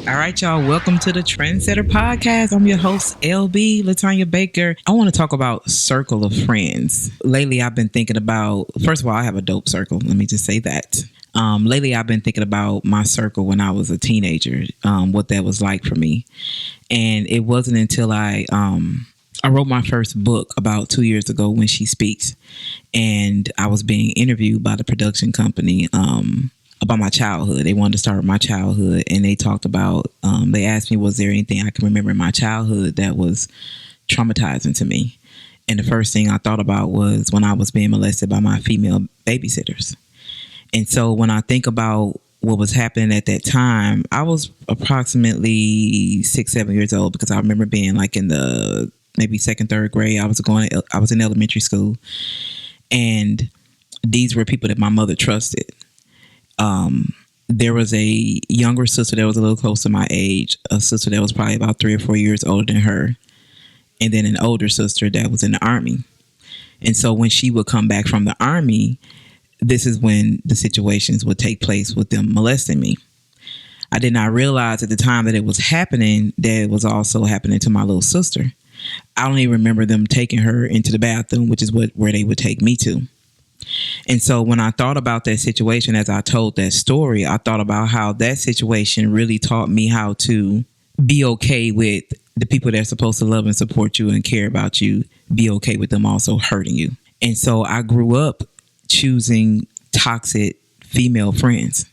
All right, y'all. Welcome to the Trendsetter podcast. I'm your host, LaTonya Baker. I want to talk about circle of friends. Lately, I've been thinking about, first of all, I have a dope circle. Let me just say that. Lately, I've been thinking about my circle when I was a teenager, what that was like for me. And it wasn't until I wrote my first book about 2 years ago, When She Speaks. And I was being interviewed by the production company about my childhood. They wanted to start with my childhood, and they talked about, they asked me, was there anything I can remember in my childhood that was traumatizing to me? And the first thing I thought about was when I was being molested by my female babysitters. And so when I think about what was happening at that time, I was approximately 6, 7 years old, because I remember being like in the maybe second, third grade. I was in elementary school, and these were people that my mother trusted. There was a younger sister that was a little close to my age, a sister that was probably about 3 or 4 years older than her, and then an older sister that was in the Army. And so when she would come back from the Army, this is when the situations would take place with them molesting me. I did not realize at the time that it was happening, that it was also happening to my little sister. I don't even remember them taking her into the bathroom, which is where they would take me to. And so when I thought about that situation, as I told that story, I thought about how that situation really taught me how to be okay with the people that are supposed to love and support you and care about you, be okay with them also hurting you. And so I grew up choosing toxic female friends.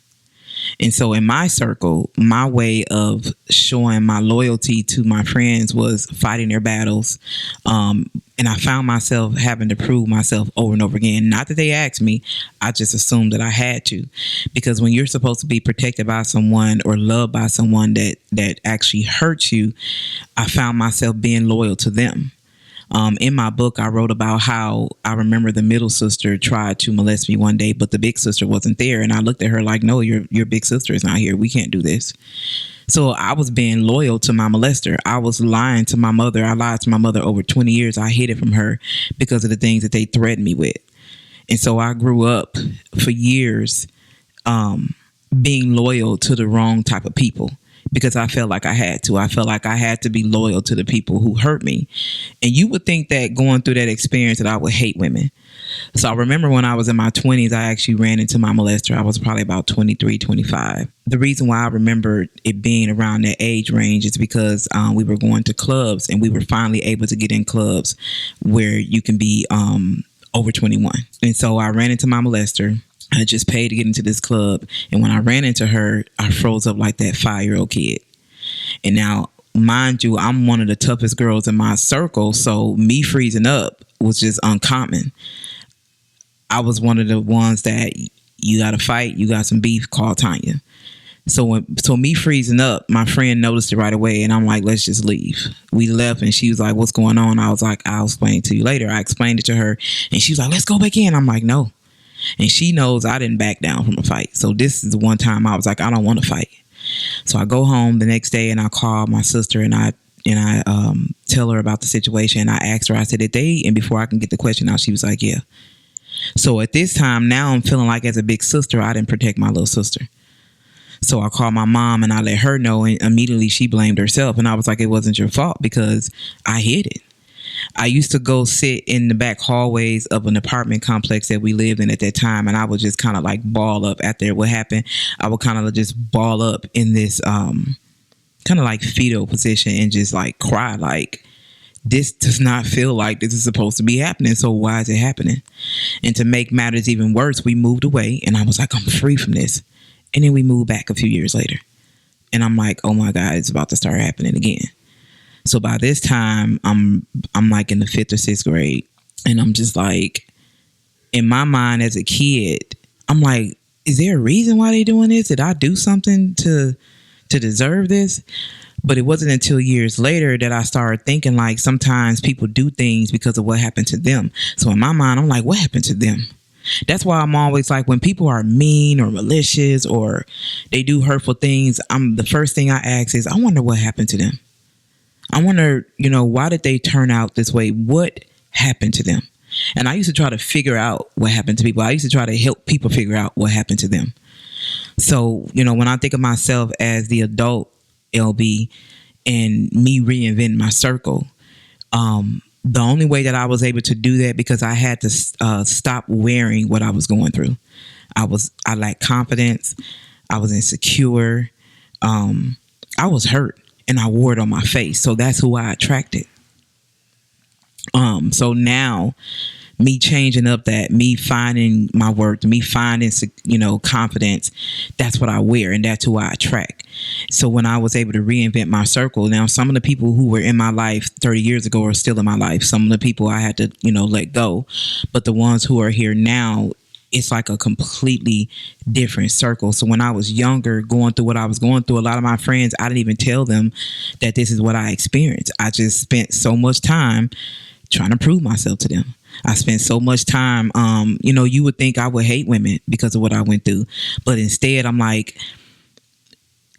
And so in my circle, my way of showing my loyalty to my friends was fighting their battles. And I found myself having to prove myself over and over again. Not that they asked me, I just assumed that I had to. Because when you're supposed to be protected by someone or loved by someone that actually hurts you, I found myself being loyal to them. In my book, I wrote about how I remember the middle sister tried to molest me one day, but the big sister wasn't there. And I looked at her like, no, your big sister is not here. We can't do this. So I was being loyal to my molester. I was lying to my mother. I lied to my mother over 20 years. I hid it from her because of the things that they threatened me with. And so I grew up for years being loyal to the wrong type of people, because I felt like I had to. I felt like I had to be loyal to the people who hurt me. And you would think that going through that experience that I would hate women. So I remember when I was in my 20s, I actually ran into my molester. I was probably about 23, 25. The reason why I remember it being around that age range is because we were going to clubs, and we were finally able to get in clubs where you can be over 21. And so I ran into my molester. I just paid to get into this club. And when I ran into her, I froze up like that 5-year-old kid. And now, mind you, I'm one of the toughest girls in my circle. So me freezing up was just uncommon. I was one of the ones that you got to fight. You got some beef, call Tanya. So me freezing up, my friend noticed it right away. And I'm like, let's just leave. We left, and she was like, what's going on? I was like, I'll explain it to you later. I explained it to her, and she was like, let's go back in. I'm like, no. And she knows I didn't back down from a fight. So this is the one time I was like, I don't want to fight. So I go home the next day, and I call my sister, and I tell her about the situation. And I asked her, I said, did they? And before I can get the question out, she was like, yeah. So at this time, now I'm feeling like as a big sister, I didn't protect my little sister. So I called my mom, and I let her know, and immediately she blamed herself. And I was like, it wasn't your fault, because I hid it. I used to go sit in the back hallways of an apartment complex that we lived in at that time, and I would just kind of like ball up after what happened. I would kind of just ball up in this kind of like fetal position and just like cry, like, this does not feel like this is supposed to be happening. So why is it happening? And to make matters even worse, we moved away, and I was like, I'm free from this. And then we moved back a few years later, and I'm like, oh my God, it's about to start happening again. So by this time, I'm like in the 5th or 6th grade, and I'm just like, in my mind as a kid, I'm like, is there a reason why they're doing this? Did I do something to deserve this? But it wasn't until years later that I started thinking like sometimes people do things because of what happened to them. So in my mind, I'm like, what happened to them? That's why I'm always like, when people are mean or malicious or they do hurtful things, the first thing I ask is, I wonder what happened to them. I wonder, why did they turn out this way? What happened to them? And I used to try to figure out what happened to people. I used to try to help people figure out what happened to them. So, when I think of myself as the adult LB, and me reinventing my circle. The only way that I was able to do that because I had to stop wearing what I was going through. I lacked confidence. I was insecure. I was hurt, and I wore it on my face. So that's who I attracted. So now, me changing up that, me finding my worth, me finding, confidence, that's what I wear, and that's who I attract. So when I was able to reinvent my circle, now some of the people who were in my life 30 years ago are still in my life. Some of the people I had to, let go. But the ones who are here now, it's like a completely different circle. So when I was younger, going through what I was going through, a lot of my friends, I didn't even tell them that this is what I experienced. I just spent so much time trying to prove myself to them. I spent so much time, you would think I would hate women because of what I went through. But instead, I'm like,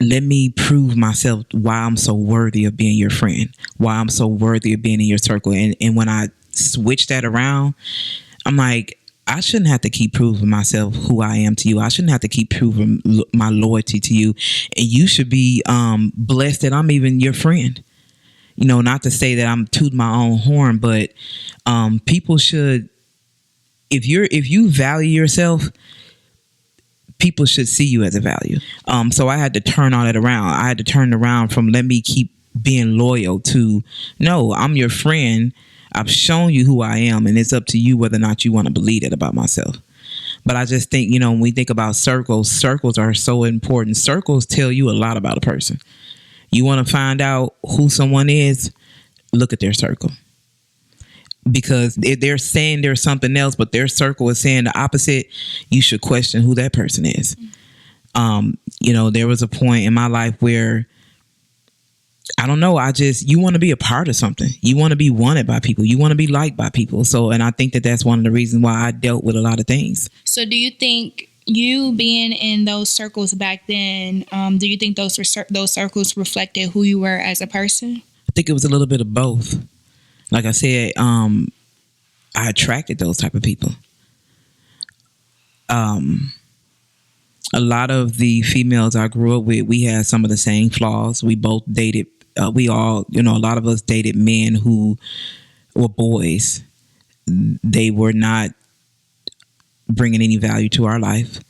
let me prove myself why I'm so worthy of being your friend, why I'm so worthy of being in your circle. And when I switch that around, I'm like, I shouldn't have to keep proving myself who I am to you. I shouldn't have to keep proving my loyalty to you. And you should be blessed that I'm even your friend. Not to say that I'm tooting my own horn, but people should, if you value yourself, people should see you as a value. So I had to turn all that around. I had to turn it around from let me keep being loyal to, no, I'm your friend. I've shown you who I am, and it's up to you whether or not you want to believe it about myself. But I just think, when we think about circles are so important. Circles tell you a lot about a person. You want to find out who someone is, look at their circle. Because if they're saying there's something else, but their circle is saying the opposite, you should question who that person is. There was a point in my life where, I don't know, you want to be a part of something. You want to be wanted by people. You want to be liked by people. And I think that that's one of the reasons why I dealt with a lot of things. So do you think you being in those circles back then, do you think those circles reflected who you were as a person? I think it was a little bit of both. Like I said, I attracted those type of people. A lot of the females I grew up with, we had some of the same flaws. We both dated, a lot of us dated men who were boys. They were not bringing any value to our life.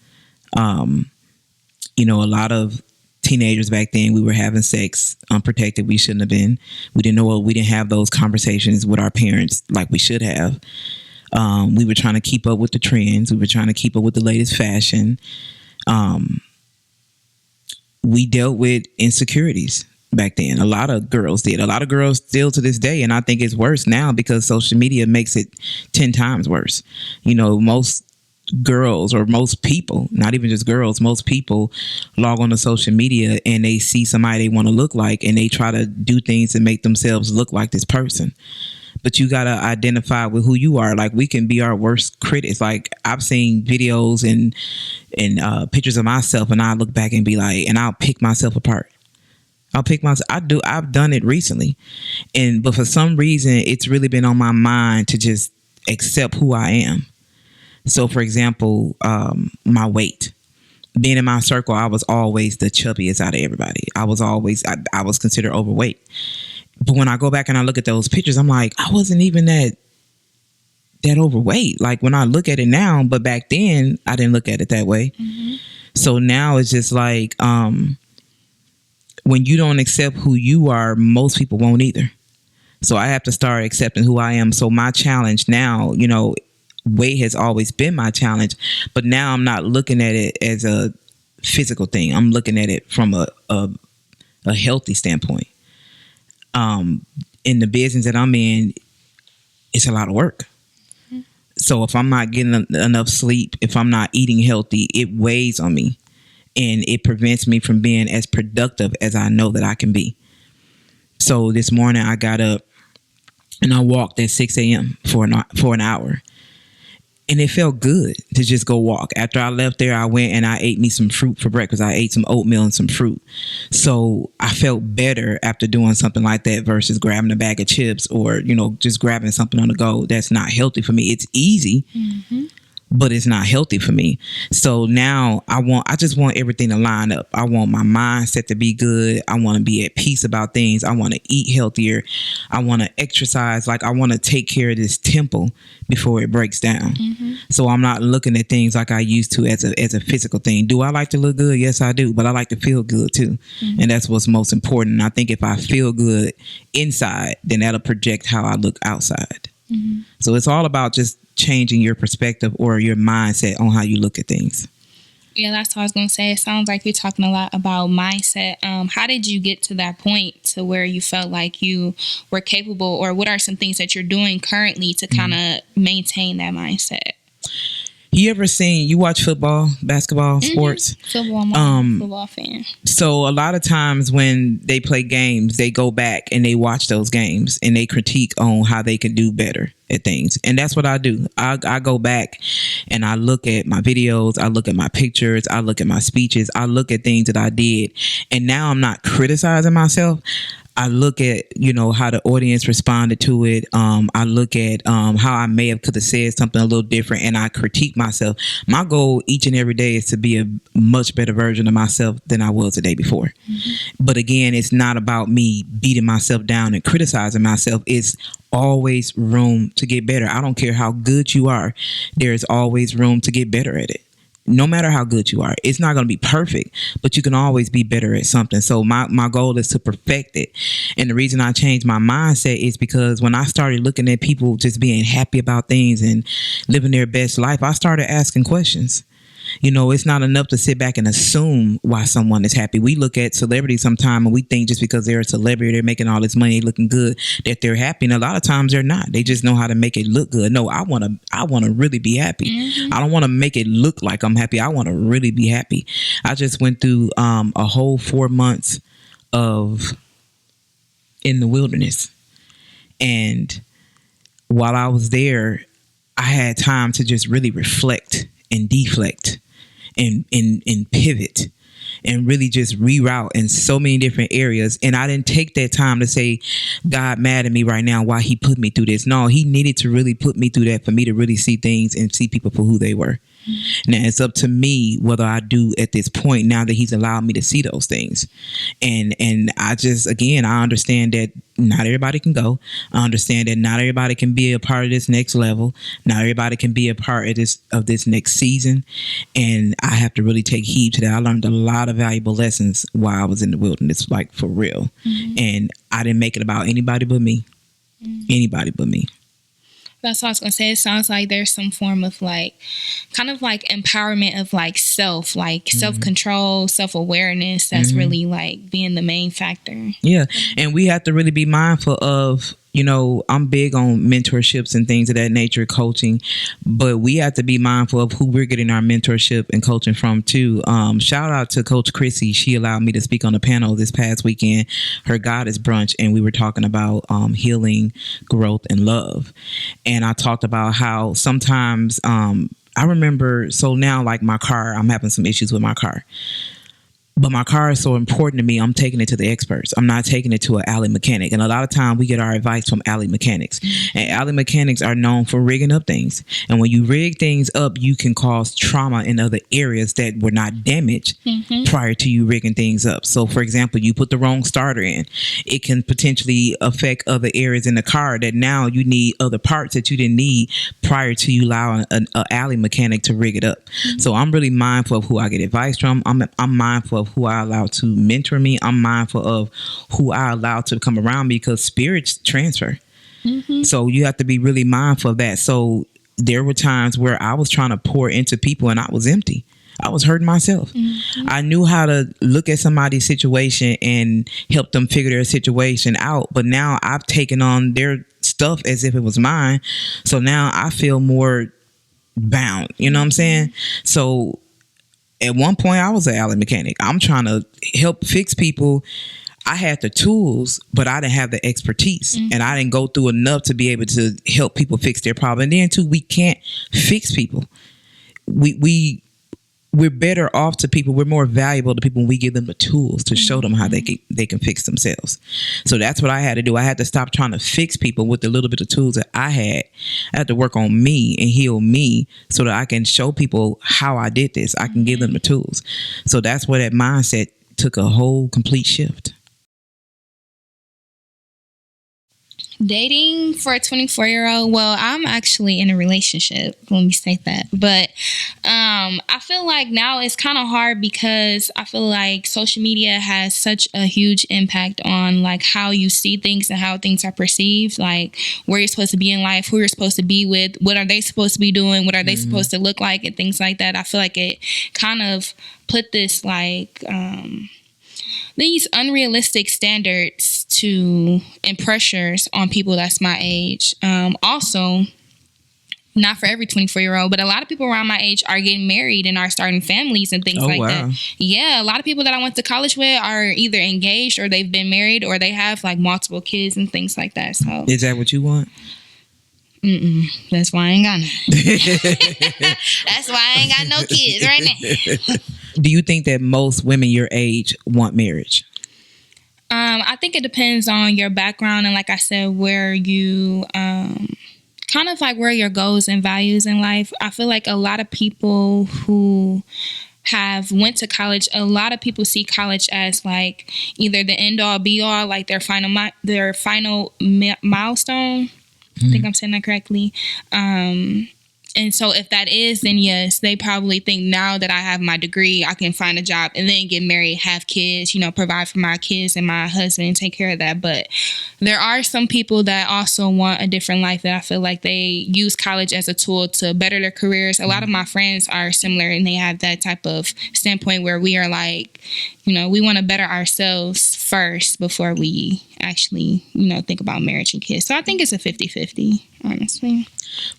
A lot of teenagers back then, we were having sex unprotected. We shouldn't have been. We didn't have those conversations with our parents like we should have. We were trying to keep up with the trends. We were trying to keep up with the latest fashion. We dealt with insecurities back then. A lot of girls did. A lot of girls still to this day. And I think it's worse now because social media makes it 10 times worse. Most girls, or most people, not even just girls, most people log on to social media and they see somebody they want to look like, and they try to do things to make themselves look like this person. But you got to identify with who you are. Like, we can be our worst critics. Like, I've seen videos and pictures of myself, and I look back and be like, and I'll pick myself apart. I've done it recently. But for some reason, it's really been on my mind to just accept who I am. So, for example, my weight. Being in my circle, I was always the chubbiest out of everybody. I was considered overweight. But when I go back and I look at those pictures, I'm like, I wasn't even that overweight. Like, when I look at it now, but back then I didn't look at it that way. Mm-hmm. So now it's just like, when you don't accept who you are, most people won't either. So I have to start accepting who I am. So my challenge now, weight has always been my challenge, but now I'm not looking at it as a physical thing. I'm looking at it from a healthy standpoint. In the business that I'm in, it's a lot of work. Mm-hmm. So if I'm not getting enough sleep, if I'm not eating healthy, it weighs on me, and it prevents me from being as productive as I know that I can be. So this morning I got up and I walked at 6 a.m. for an hour. And it felt good to just go walk. After I left there, I went and I ate me some fruit for breakfast. I ate some oatmeal and some fruit. So I felt better after doing something like that versus grabbing a bag of chips or, just grabbing something on the go. That's not healthy for me. It's easy, mm-hmm. but it's not healthy for me. So now I just want everything to line up. I want my mindset to be good. I want to be at peace about things. I want to eat healthier. I want to exercise. Like, I want to take care of this temple before it breaks down. So I'm not looking at things like I used to as a physical thing. Do I like to look good? Yes, I do. But I like to feel good too. And that's what's most important. And I think if I feel good inside, then that'll project how I look outside. So it's all about just changing your perspective or your mindset on how you look at things. Yeah, that's what I was going to say. It sounds like you're talking a lot about mindset. How did you get to that point to where you felt like you were capable, or what are some things that you're doing currently to kind of maintain that mindset? You watch football, basketball, sports? Football, I'm a football fan. So a lot of times when they play games, they go back and they watch those games and they critique on how they can do better at things. And that's what I do. I go back and I look at my videos, I look at my pictures, I look at my speeches, I look at things that I did. And now I'm not criticizing myself. I look at, how the audience responded to it. I look at how I could have said something a little different, and I critique myself. My goal each and every day is to be a much better version of myself than I was the day before. But again, it's not about me beating myself down and criticizing myself. It's always room to get better. I don't care how good you are. There's always room to get better at it. No matter how good you are, it's not going to be perfect, but you can always be better at something. So my goal is to perfect it. And the reason I changed my mindset is because when I started looking at people just being happy about things and living their best life, I started asking questions. It's not enough to sit back and assume why someone is happy. We look at celebrities sometimes and we think just because they're a celebrity, they're making all this money, looking good, that they're happy. And a lot of times they're not. They just know how to make it look good. No, I want to really be happy. I don't want to make it look like I'm happy. I want to really be happy. I just went through a whole 4 months in the wilderness. And while I was there, I had time to just really reflect and deflect and pivot and really just reroute in so many different areas. And I didn't take that time to say, God mad at me right now, why he put me through this. No, he needed to really put me through that for me to really see things and see people for who they were. Now it's up to me whether I do at this point, now that he's allowed me to see those things. And I just, again, I understand that not everybody can go. I understand that not everybody can be a part of this next level. Not everybody can be a part of this next season. And I have to really take heed to that. I learned a lot of valuable lessons while I was in the wilderness, like for real. And I didn't make it about anybody but me. Anybody but me. That's what I was going to say. It sounds like there's some form of kind of empowerment of self-control, self-awareness. That's really being the main factor. Yeah. And we have to really be mindful of, I'm big on mentorships and things of that nature, coaching, but we have to be mindful of who we're getting our mentorship and coaching from too. Shout out to Coach Chrissy. She allowed me to speak on the panel this past weekend, her Goddess Brunch, and we were talking about healing, growth, and love. And I talked about how sometimes I remember, so now my car, I'm having some issues with my car. But my car is so important to me, I'm taking it to the experts. I'm not taking it to an alley mechanic. And a lot of time we get our advice from alley mechanics. And alley mechanics are known for rigging up things. And when you rig things up, you can cause trauma in other areas that were not damaged prior to you rigging things up. So, for example, you put the wrong starter in. It can potentially affect other areas in the car that now you need other parts that you didn't need prior to you allowing an alley mechanic to rig it up. So I'm really mindful of who I get advice from. I'm mindful of who I allow to mentor me. I'm mindful of who I allow to come around me, because spirits transfer. So you have to be really mindful of that. So there were times where I was trying to pour into people and I was empty. I was hurting myself. I knew how to look at somebody's situation and help them figure their situation out. But now I've taken on their stuff as if it was mine. So now I feel more bound. You know what I'm saying? So at one point, I was an alley mechanic. I'm trying to help fix people. I had the tools, but I didn't have the expertise. And I didn't go through enough to be able to help people fix their problem. And then, too, we can't fix people. We we're better off to people. We're more valuable to people when we give them the tools to show them how they can fix themselves. So that's what I had to do. I had to stop trying to fix people with the little bit of tools that I had. I had to work on me and heal me so that I can show people how I did this. I can give them the tools. So that's where that mindset took a whole complete shift. Dating for a 24-year-old, well, I'm actually in a relationship, let me say that, but I feel like now it's kind of hard because I feel like social media has such a huge impact on like how you see things and how things are perceived, like where you're supposed to be in life, who you're supposed to be with, what are they supposed to be doing, what are they supposed to look like, and things like that. I feel like it kind of put this like these unrealistic standards and pressures on people that's my age. Also, not for every 24-year-old, but a lot of people around my age are getting married and are starting families and things that. Yeah, a lot of people that I went to college with are either engaged or they've been married or they have like multiple kids and things like that. So, is that what you want? That's why I ain't got none. That's why I ain't got no kids right now. Do you think that most women your age want marriage? I think it depends on your background and, like I said, where you kind of like where your goals and values in life. I feel like a lot of people who have went to college, a lot of people see college as like either the end all be all, like their final milestone. I think I'm saying that correctly. And so if that is, then yes, they probably think now that I have my degree, I can find a job and then get married, have kids, provide for my kids and my husband and take care of that. But there are some people that also want a different life that I feel like they use college as a tool to better their careers. A lot of my friends are similar and they have that type of standpoint where we are like, we want to better ourselves first before we actually, think about marriage and kids. So I think it's a 50-50, honestly.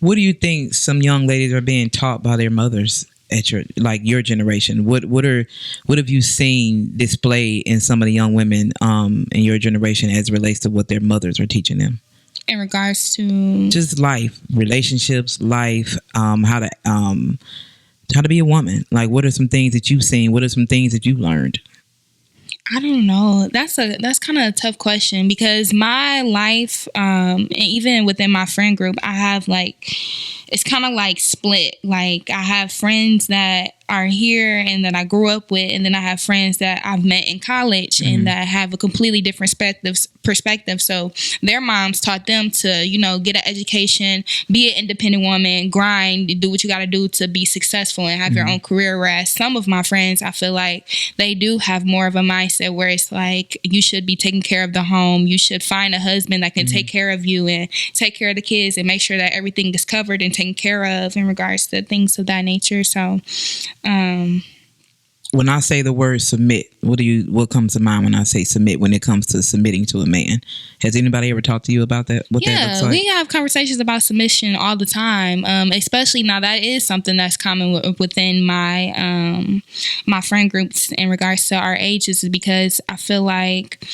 What do you think some young ladies are being taught by their mothers at your generation? What have you seen displayed in some of the young women in your generation as it relates to what their mothers are teaching them? In regards to just life, relationships, life, how to be a woman. Like, what are some things that you've seen? What are some things that you've learned? I don't know. That's kind of a tough question because my life, and even within my friend group, I have it's kind of like split. Like I have friends that are here and that I grew up with, and then I have friends that I've met in college and that have a completely different perspective. So their moms taught them to, get an education, be an independent woman, grind, do what you got to do to be successful and have your own career. Whereas some of my friends, I feel like they do have more of a mindset where it's like you should be taking care of the home. You should find a husband that can take care of you and take care of the kids and make sure that everything is covered and taken care of in regards to things of that nature. So, when I say the word submit, what comes to mind when I say submit when it comes to submitting to a man? Has anybody ever talked to you about that? What that looks like? We have conversations about submission all the time. Especially now that is something that's common within my my friend groups in regards to our ages, because I feel like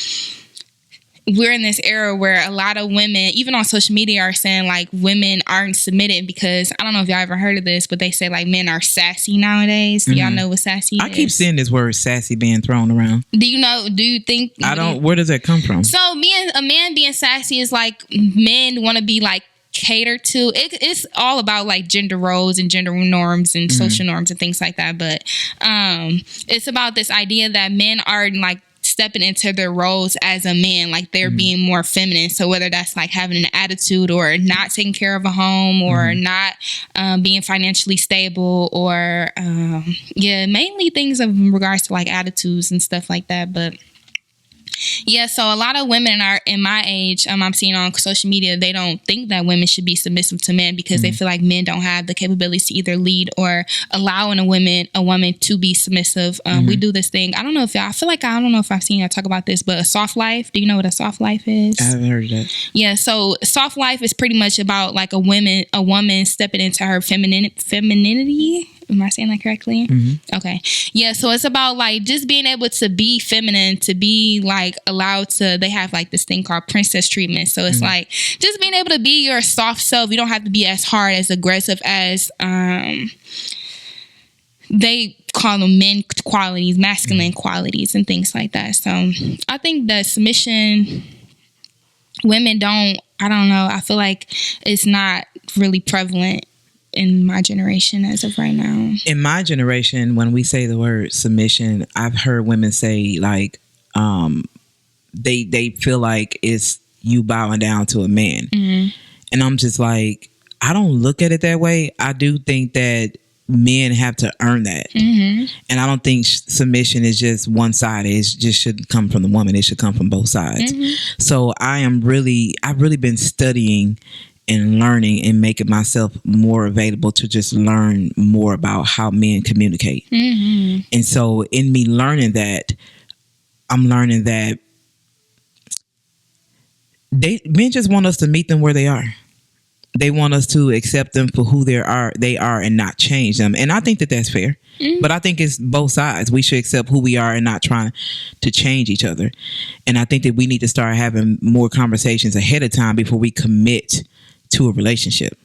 we're in this era where a lot of women, even on social media, are saying like women aren't submitted because I don't know if y'all ever heard of this, but they say like men are sassy nowadays. Do y'all know what sassy is? I keep seeing this word sassy being thrown around. Do you think? I don't. Where does that come from? So a man being sassy is like men want to be like catered to. It's all about like gender roles and gender norms and social norms and things like that. But it's about this idea that men are like stepping into their roles as a man, like they're being more feminine. So whether that's like having an attitude or not taking care of a home or not being financially stable or mainly things in regards to like attitudes and stuff like that. But yeah, so a lot of women are in my age, I'm seeing on social media, they don't think that women should be submissive to men because they feel like men don't have the capabilities to either lead or allowing a woman to be submissive. We do this thing. I don't know if I've seen y'all talk about this, but a soft life. Do you know what a soft life is? I haven't heard of that. Yeah, so soft life is pretty much about like a woman stepping into her femininity. Am I saying that correctly? Okay. Yeah, so it's about like just being able to be feminine, to be like allowed to, they have like this thing called princess treatment. So it's like just being able to be your soft self. You don't have to be as hard, as aggressive as they call them men qualities, masculine qualities, and things like that. So I think that submission, women don't, I don't know, I feel like it's not really prevalent in my generation as of right now. In my generation, when we say the word submission, I've heard women say like they feel like it's you bowing down to a man. And I'm just like, I don't look at it that way. I do think that men have to earn that. And I don't think submission is just one side. It just shouldn't come from the woman. It should come from both sides. So I've really been studying and learning and making myself more available to just learn more about how men communicate. And so in me learning that, I'm learning that men just want us to meet them where they are. They want us to accept them for who they are and not change them. And I think that that's fair. But I think it's both sides. We should accept who we are and not trying to change each other. And I think that we need to start having more conversations ahead of time before we commit to a relationship.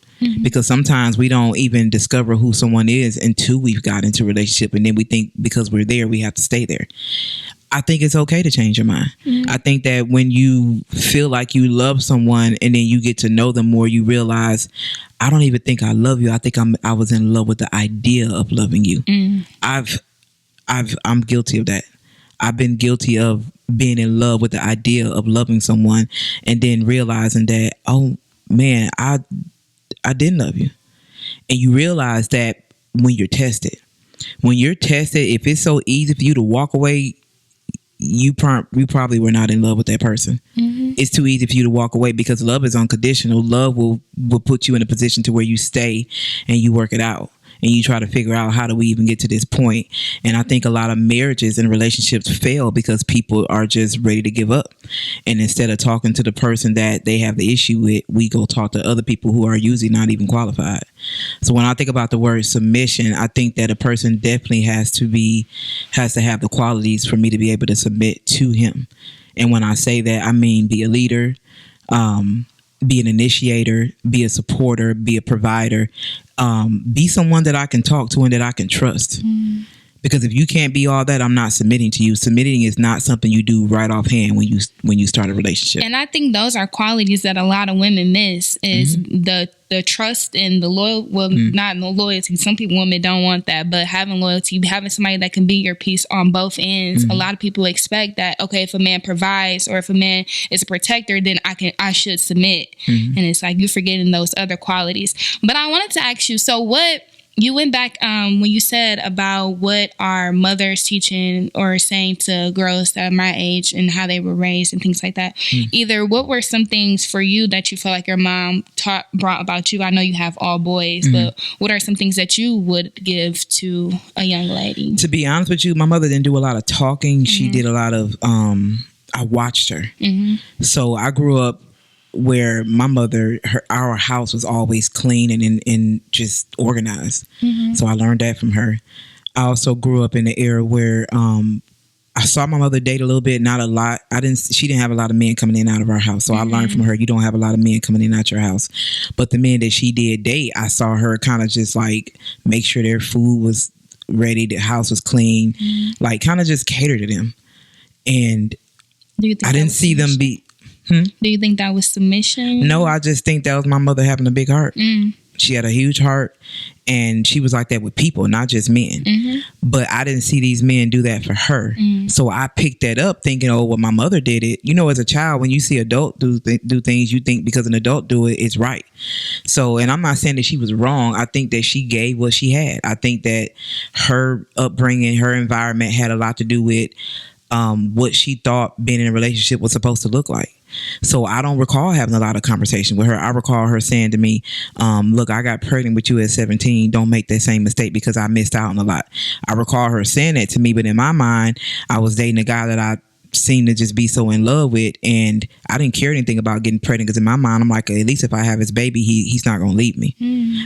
Because sometimes we don't even discover who someone is until we've got into a relationship. And then we think because we're there, we have to stay there. I think it's okay to change your mind. I think that when you feel like you love someone and then you get to know them more, you realize, I don't even think I love you. I think I was in love with the idea of loving you. I'm guilty of that. I've been guilty of being in love with the idea of loving someone and then realizing that, oh man, I didn't love you. And you realize that when you're tested, if it's so easy for you to walk away, you probably were not in love with that person. It's too easy for you to walk away because love is unconditional. Love will put you in a position to where you stay and you work it out and you try to figure out, how do we even get to this point? And I think a lot of marriages and relationships fail because people are just ready to give up. And instead of talking to the person that they have the issue with, we go talk to other people who are usually not even qualified. So when I think about the word submission, I think that a person definitely has to have the qualities for me to be able to submit to him. And when I say that, I mean be a leader, be an initiator, be a supporter, be a provider, be someone that I can talk to and that I can trust. Because if you can't be all that, I'm not submitting to you. Submitting is not something you do right offhand when you start a relationship. And I think those are qualities that a lot of women miss is the trust and the loyal. Well, not no loyalty. Some women don't want that, but having loyalty, having somebody that can be your piece on both ends. A lot of people expect that. Okay, if a man provides or if a man is a protector, then I should submit. And it's like you're forgetting those other qualities. But I wanted to ask you. So what? You went back when you said about what our mothers teaching or saying to girls that are my age and how they were raised and things like that. Either what were some things for you that you felt like your mom brought about you? I know you have all boys, but what are some things that you would give to a young lady? To be honest with you, my mother didn't do a lot of talking. She did a lot of, I watched her. So I grew up where my mother, our house was always clean and just organized. So I learned that from her. I also grew up in the era where I saw my mother date a little bit, not a lot. She didn't have a lot of men coming in and out of our house. So I learned from her, you don't have a lot of men coming in and out your house. But the men that she did date, I saw her kind of just like make sure their food was ready, the house was clean, like kind of just cater to them. And I didn't see them be... Do you think that was submission? No, I just think that was my mother having a big heart. She had a huge heart and she was like that with people, not just men. But I didn't see these men do that for her. So I picked that up thinking, oh, well, my mother did it. You know, as a child, when you see adult do things, you think because an adult do it, it's right. So, and I'm not saying that she was wrong. I think that she gave what she had. I think that her upbringing, her environment had a lot to do with what she thought being in a relationship was supposed to look like. So I don't recall having a lot of conversation with her. I recall her saying to me, look, I got pregnant with you at 17. Don't make that same mistake because I missed out on a lot. I recall her saying that to me, but in my mind, I was dating a guy that I seemed to just be so in love with, and I didn't care anything about getting pregnant because in my mind, I'm like, at least if I have his baby, he's not going to leave me.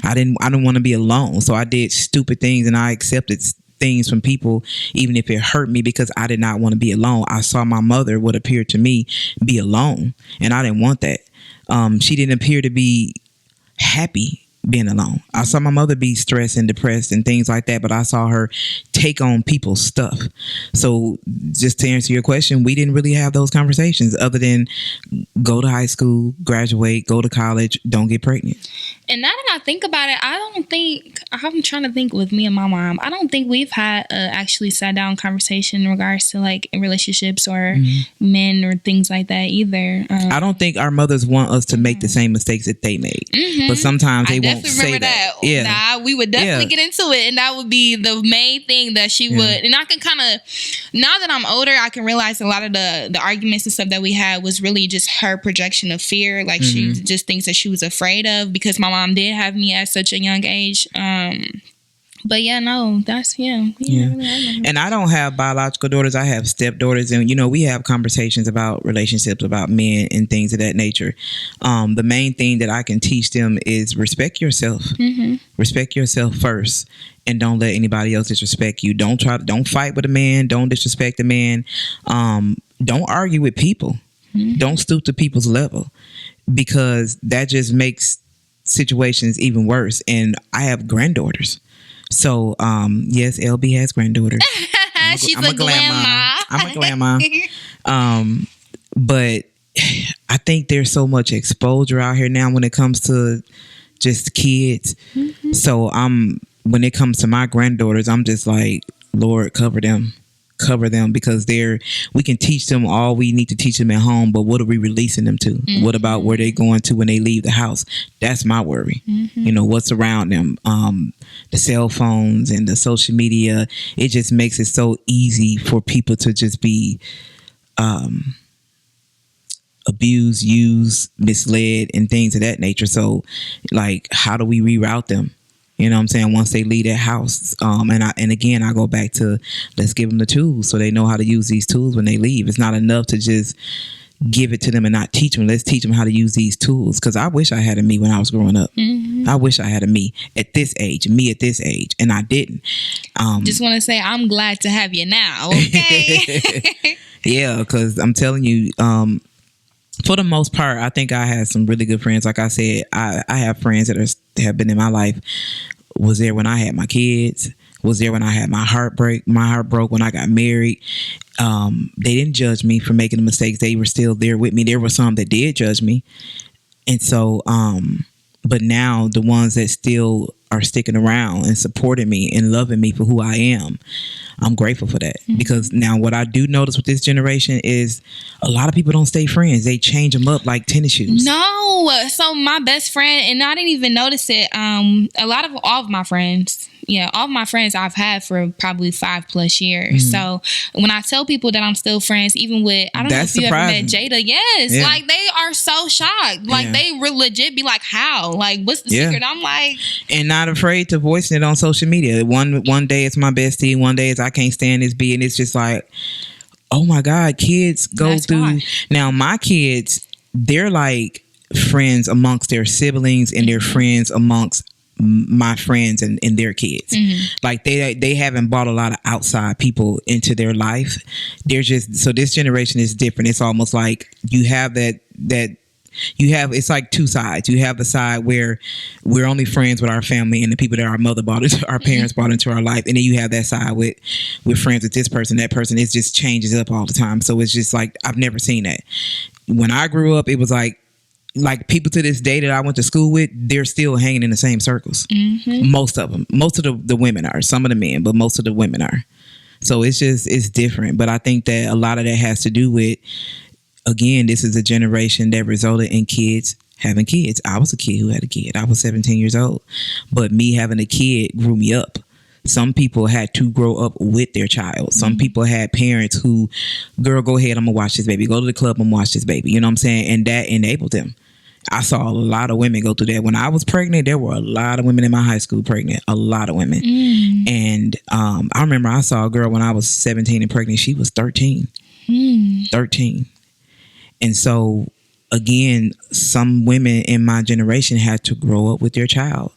I didn't want to be alone. So I did stupid things and I accepted things from people, even if it hurt me, because I did not want to be alone. I saw my mother, what appeared to me, be alone, and I didn't want that. She didn't appear to be happy being alone. I saw my mother be stressed and depressed and things like that, but I saw her take on people's stuff. So just to answer your question, we didn't really have those conversations other than go to high school, graduate, go to college, don't get pregnant. And now that I think about it, I'm trying to think with me and my mom, I don't think we've had a actually sat down conversation in regards to like relationships or men or things like that either. I don't think our mothers want us to make the same mistakes that they made, but sometimes they won't say that. Yeah. Nah, we would definitely get into it, and that would be the main thing that she would. And I can kind of, now that I'm older, I can realize a lot of the arguments and stuff that we had was really just her projection of fear. Like she just thinks that she was afraid of, because my mom did have me at such a young age. But yeah, no, that's Really and I don't have biological daughters. I have stepdaughters, and we have conversations about relationships, about men and things of that nature. The main thing that I can teach them is respect yourself. Respect yourself first, and don't let anybody else disrespect you. Don't fight with a man. Don't disrespect a man. Don't argue with people. Don't stoop to people's level, because that just makes situations even worse. And I have granddaughters. So, yes, LB has granddaughters. She's a grandma. I'm a grandma. But I think there's so much exposure out here now when it comes to just kids. So when it comes to my granddaughters, I'm just like, Lord, cover them, because we can teach them all we need to teach them at home, but what are we releasing them to? What about where they're going to when they leave the house? That's my worry. What's around them, the cell phones and the social media. It just makes it so easy for people to just be abused, used, misled, and things of that nature. So like, how do we reroute them? You know what I'm saying? Once they leave that house. And again, I go back to, let's give them the tools so they know how to use these tools when they leave. It's not enough to just give it to them and not teach them. Let's teach them how to use these tools. Because I wish I had a me when I was growing up. I wish I had a me at this age, and I didn't. Just want to say I'm glad to have you now. Okay. Yeah, because I'm telling you, for the most part, I think I had some really good friends. Like I said, I have friends that have been in my life. Was there when I had my kids. Was there when I had my heart broke when I got married. They didn't judge me for making the mistakes. They were still there with me. There were some that did judge me. And so, but now the ones that still are sticking around and supporting me and loving me for who I am, I'm grateful for that. Because now what I do notice with this generation is a lot of people don't stay friends. They change them up like tennis shoes. No. So my best friend, and I didn't even notice it. All of my friends I've had for probably 5+ years. So when I tell people that I'm still friends, even with, I don't know if you ever met Jada. Yes. Yeah. Like they are so shocked. Like they legit be like, how? Like, what's the secret? I'm like, and not afraid to voice it on social media. One day it's my bestie. One day it's I can't stand this B. And it's just like, oh my God, kids go through. Why. Now my kids, they're like friends amongst their siblings, and they're friends amongst my friends and their kids. Like they haven't brought a lot of outside people into their life. They're just, so this generation is different. It's almost like you have it's like two sides. You have the side where we're only friends with our family and the people that our mother brought into, our parents brought into our life. And then you have that side with we're friends with this person, that person. It just changes up all the time. So it's just like, I've never seen that. When I grew up, it was like people to this day that I went to school with, they're still hanging in the same circles. Most of them. Most of the women are. Some of the men, but most of the women are. So it's different. But I think that a lot of that has to do with, again, this is a generation that resulted in kids having kids. I was a kid who had a kid. I was 17 years old. But me having a kid grew me up. Some people had to grow up with their child. Some people had parents who, girl, go ahead, I'm going to watch this baby. Go to the club, I'm going to watch this baby. You know what I'm saying? And that enabled them. I saw a lot of women go through that. When I was pregnant, there were a lot of women in my high school pregnant. A lot of women. And I remember I saw a girl when I was 17 and pregnant. She was 13. 13. And so, again, some women in my generation had to grow up with their child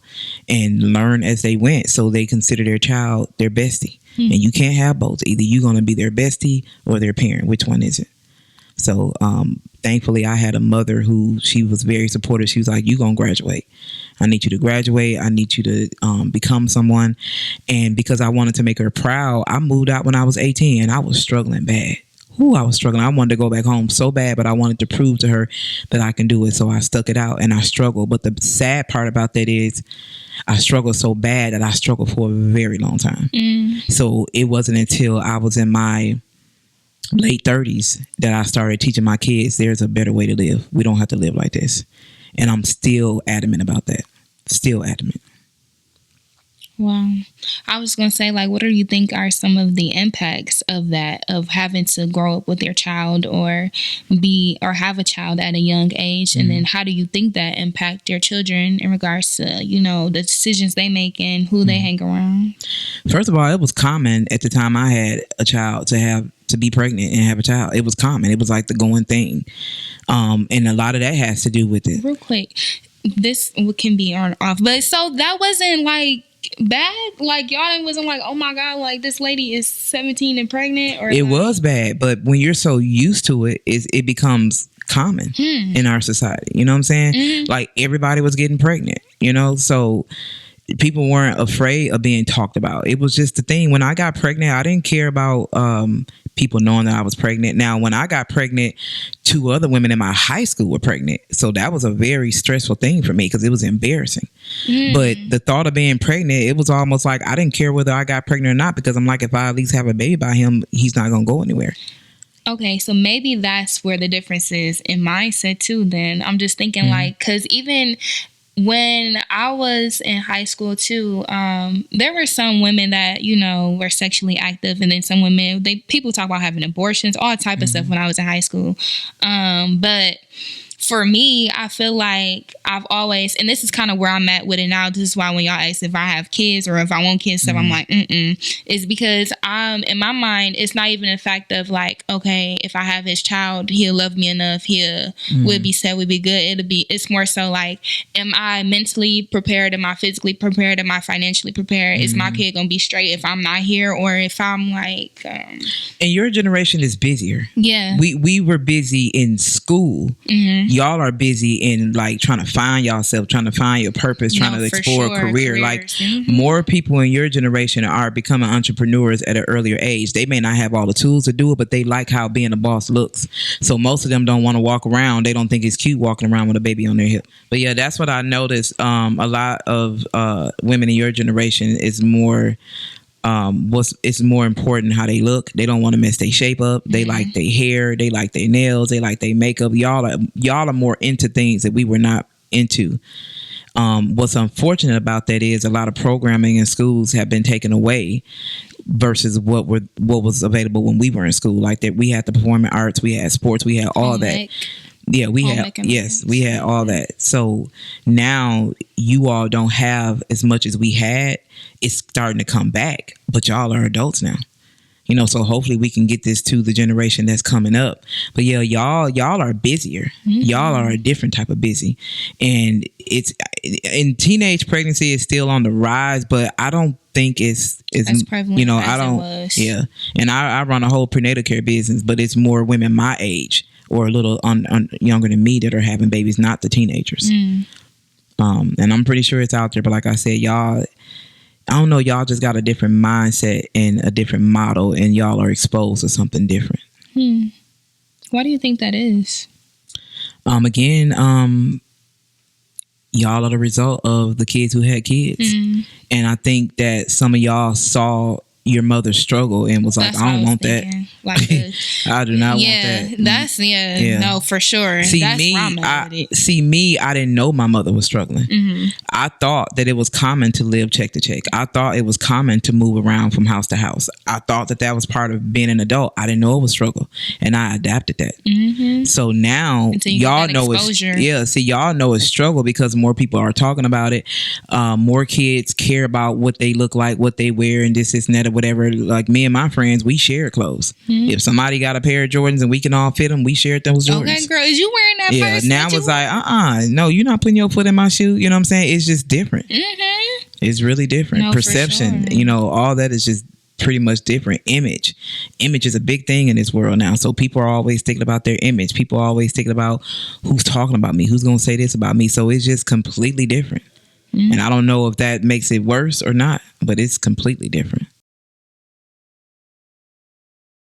and learn as they went. So they consider their child their bestie. And you can't have both. Either you're going to be their bestie or their parent. Which one is it? So thankfully I had a mother who, she was very supportive. She was like, you gonna graduate. I need you to graduate. I need you to become someone. And because I wanted to make her proud, I moved out when I was 18 and I was struggling bad. I was struggling. I wanted to go back home so bad, but I wanted to prove to her that I can do it. So I stuck it out and I struggled. But the sad part about that is I struggled so bad that I struggled for a very long time. So it wasn't until I was in my late 30s that I started teaching my kids there's a better way to live. We don't have to live like this. And I'm still adamant about that. Still adamant. Wow. I was going to say, like, what do you think are some of the impacts of that, of having to grow up with your child or have a child at a young age? And then how do you think that impact your children in regards to, you know, the decisions they make and who they hang around? First of all, it was common at the time I had a child to be pregnant and have a child. It was common. It was like the going thing. And a lot of that has to do with it. Real quick, this can be on off, but so that wasn't like bad, like y'all wasn't like, oh my god, like this lady is 17 and pregnant, or it like, was bad, but when you're so used to it, it becomes common in our society. You know what I'm saying? Like everybody was getting pregnant, you know, so people weren't afraid of being talked about. It was just the thing. When I got pregnant, I didn't care about people knowing that I was pregnant. Now, when I got pregnant, 2 other women in my high school were pregnant. So that was a very stressful thing for me because it was embarrassing. But the thought of being pregnant, it was almost like I didn't care whether I got pregnant or not, because I'm like, if I at least have a baby by him, he's not going to go anywhere. Okay, so maybe that's where the difference is in mindset too, then. I'm just thinking like, because even when I was in high school too, there were some women that, you know, were sexually active, and then some women, people talk about having abortions, all type of stuff when I was in high school. But for me, I feel like I've always, and this is kind of where I'm at with it now. This is why when y'all ask if I have kids or if I want kids, stuff, I'm like, is because in my mind, it's not even a fact of like, okay, if I have his child, he'll love me enough, we'll be set, we'll be good. It's more so like, am I mentally prepared? Am I physically prepared? Am I financially prepared? Is my kid gonna be straight if I'm not here, or if I'm like, and your generation is busier. Yeah, we were busy in school. Y'all are busy in like trying to find yourself, trying to find your purpose, trying to explore a career. Like more people in your generation are becoming entrepreneurs at an earlier age. They may not have all the tools to do it, but they like how being a boss looks. So most of them don't want to walk around. They don't think it's cute walking around with a baby on their hip. But yeah, that's what I noticed. A lot of women in your generation is more it's more important how they look. They don't want to mess their shape up. They like their hair, they like their nails, they like their makeup. Y'all are more into things that we were not into. What's unfortunate about that is a lot of programming in schools have been taken away versus what was available when we were in school. Like that, we had the performing arts, we had sports, we had all that. Yeah, we had all that. So now you all don't have as much as we had. It's starting to come back, but y'all are adults now. You know, so hopefully we can get this to the generation that's coming up. But yeah, y'all are busier. Y'all are a different type of busy. And teenage pregnancy is still on the rise, but I don't think it's as prevalent, you know, as I don't, it was. Yeah. And I run a whole prenatal care business, but it's more women my age or a little younger than me that are having babies, not the teenagers. And I'm pretty sure it's out there. But like I said, y'all, I don't know, y'all just got a different mindset and a different model, and y'all are exposed to something different. Why do you think that is? Again, y'all are the result of the kids who had kids. And I think that some of y'all saw your mother struggle and was like, I don't want that. Like I do not want that. That's no, for sure. See, that's me, I didn't know my mother was struggling. I thought that it was common to live check to check. I thought it was common to move around from house to house. I thought that was part of being an adult. I didn't know it was struggle, and I adapted that. So now y'all know it's y'all know it's struggle because more people are talking about it. More kids care about what they look like, what they wear, and this and that or whatever. Like me and my friends, we share clothes. If somebody got a pair of Jordans and we can all fit them, we shared those Jordans. Okay, girl, is you wearing that? Yeah, purse? now it's like, no, you're not putting your foot in my shoe. You know what I'm saying? It's just different. It's really different. No, perception, for sure. you know, all that is just pretty much different. Image is a big thing in this world now. So people are always thinking about their image. People are always thinking about who's talking about me, who's going to say this about me. So it's just completely different. And I don't know if that makes it worse or not, but it's completely different.